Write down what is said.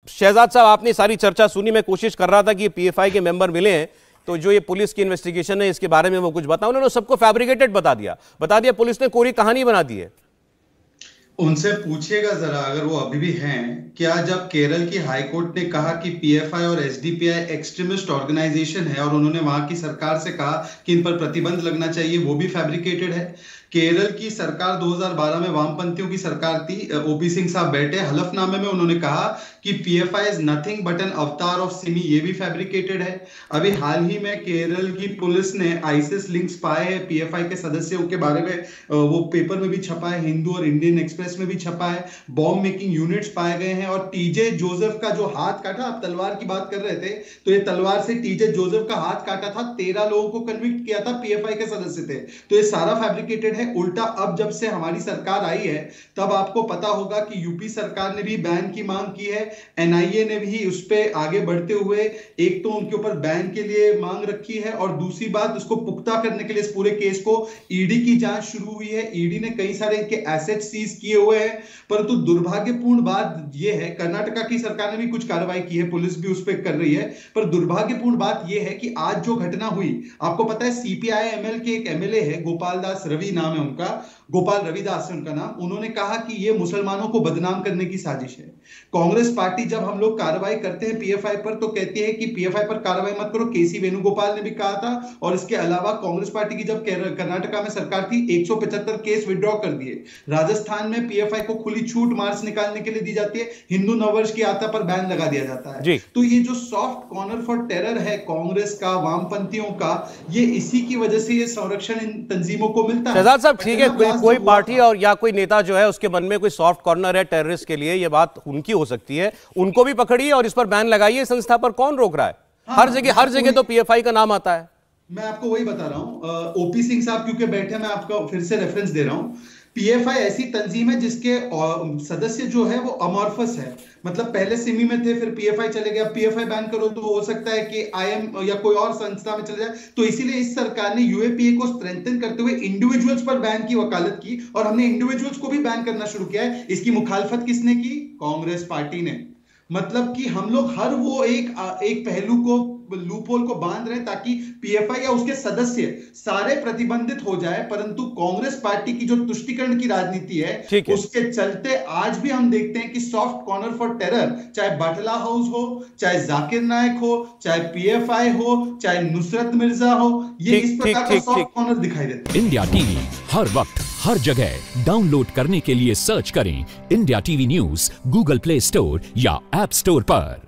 शहजाद साहब, आपने सारी चर्चा सुनी। मैं कोशिश कर रहा था कि पीएफआई के मेंबर मिले हैं तो जो ये पुलिस की इन्वेस्टिगेशन है इसके बारे में वो कुछ बताओ। उन्होंने सबको फैब्रिकेटेड बता दिया। पुलिस ने कोरी कहानी बना दी है। उनसे पूछिएगा जरा, अगर वो अभी भी हैं, क्या जब केरल की हाईकोर्ट ने कहा कि पीएफआई और एसडीपीआई एक्सट्रीमिस्ट ऑर्गेनाइजेशन है और उन्होंने वहां की सरकार से कहा कि इन पर प्रतिबंध लगना चाहिए, वो भी फैब्रिकेटेड है। केरल की सरकार 2012 में वामपंथियों की सरकार थी, ओपी सिंह साहब बैठे, हलफनामे में उन्होंने कहा कि PFI is nothing but an avatar of SIMI, ये भी फैब्रिकेटेड है। अभी हाल ही में केरल की पुलिस ने आईसिस लिंक्स पाए हैं पीएफआई के सदस्यों के बारे में, वो पेपर में भी छपा है, हिंदू और इंडियन एक्सप्रेस में भी छपा है। बॉम्ब मेकिंग यूनिट्स पाए गए हैं और टीजे जोसेफ का जो हाथ काटा, आप तलवार की बात कर रहे थे, तो ये तलवार से टीजे जोसेफ का हाथ काटा था, 13 लोगों को कन्विक्ट किया था, पीएफआई के सदस्य थे। तो ये सारा फैब्रिकेटेड है। उल्टा अब जब से हमारी सरकार आई है तब आपको पता होगा कि यूपी सरकार ने भी बैन की मांग की है, एनआईए ने भी उस पर आगे बढ़ते हुए एक तो उनके ऊपर बैन के लिए मांग रखी है और दूसरी बात उसको पुख्ता करने के लिए इस पूरे केस को ईडी की जांच शुरू हुई है। ईडी ने कई सारे इनके एसेट सीज किए हुए हैं। परंतु दुर्भाग्यपूर्ण बात यह है, कर्नाटका की सरकार ने भी कुछ कार्रवाई की है, पुलिस भी उस पर कर रही है, पर दुर्भाग्यपूर्ण बात यह है कि आज जो घटना हुई, आपको पता है सीपीआई एमएल के एक एमएलए है, गोपाल दास रवि नाम है उनका, गोपाल रविदास है उनका नाम, उन्होंने कहा कि यह मुसलमानों को बदनाम करने की साजिश है। कांग्रेस पार्टी जब हम लोग कार्रवाई करते हैं पीएफआई पर तो कहती है कि पीएफआई पर कार्रवाई मत करो, केसी वेणुगोपाल ने भी कहा था। और इसके अलावा कांग्रेस पार्टी की जब कर्नाटका में सरकार थी 175 केस विड्रॉ कर दिए। राजस्थान में पीएफआई को खुली छूट मार्च निकालने के लिए दी जाती है, हिंदू नववर्ष की यात्रा पर बैन लगा दिया जाता है। तो ये जो सॉफ्ट कॉर्नर फॉर टेरर है कांग्रेस का, वामपंथियों का, ये इसी की वजह से ये संरक्षण इन तंजीमों को मिलता है। शहजाद साहब, ठीक है, कोई पार्टी और या कोई नेता जो है उसके मन में कोई सॉफ्ट कॉर्नर है टेररिस्ट के लिए, ये बात उनकी हो सकती है, उनको भी पकड़िए और इस पर बैन लगाइए। संस्था पर कौन रोक रहा है? हर जगह तो पीएफआई का नाम आता है। मैं आपको वही बता रहा हूं, ओपी सिंह साहब क्योंकि बैठे, मैं आपको फिर से रेफरेंस दे रहा हूं। पीएफआई ऐसी तंजीम है जिसके सदस्य जो है वो अमॉर्फस है, मतलब पहले सिमी में थे, फिर पीएफआई चले गए, पीएफआई बैन करो तो हो सकता है कि आईएम या कोई और संस्था में चले जाए। तो इसीलिए इस सरकार ने यूएपीए को स्ट्रेंथन करते हुए इंडिविजुअल्स पर बैन की वकालत की और हमने इंडिविजुअल्स को भी बैन करना शुरू किया है। इसकी मुखालफत किसने की? कांग्रेस पार्टी ने। मतलब कि हम लोग हर वो एक पहलू को, लूपहोल को बांध रहे हैं ताकि पीएफआई या उसके सदस्य सारे प्रतिबंधित हो जाए। परंतु कांग्रेस पार्टी की जो तुष्टीकरण की राजनीति है उसके चलते आज भी हम देखते हैं कि सॉफ्ट कॉर्नर फॉर टेरर, चाहे बाटला हाउस हो, चाहे जाकिर नायक हो, चाहे पीएफआई हो, चाहे नुसरत मिर्जा हो, ये इस प्रकार का सॉफ्ट कॉर्नर दिखाई देता है। इंडिया टीवी हर वक्त हर जगह डाउनलोड करने के लिए सर्च करें India TV news Google play store या ऐप स्टोर पर।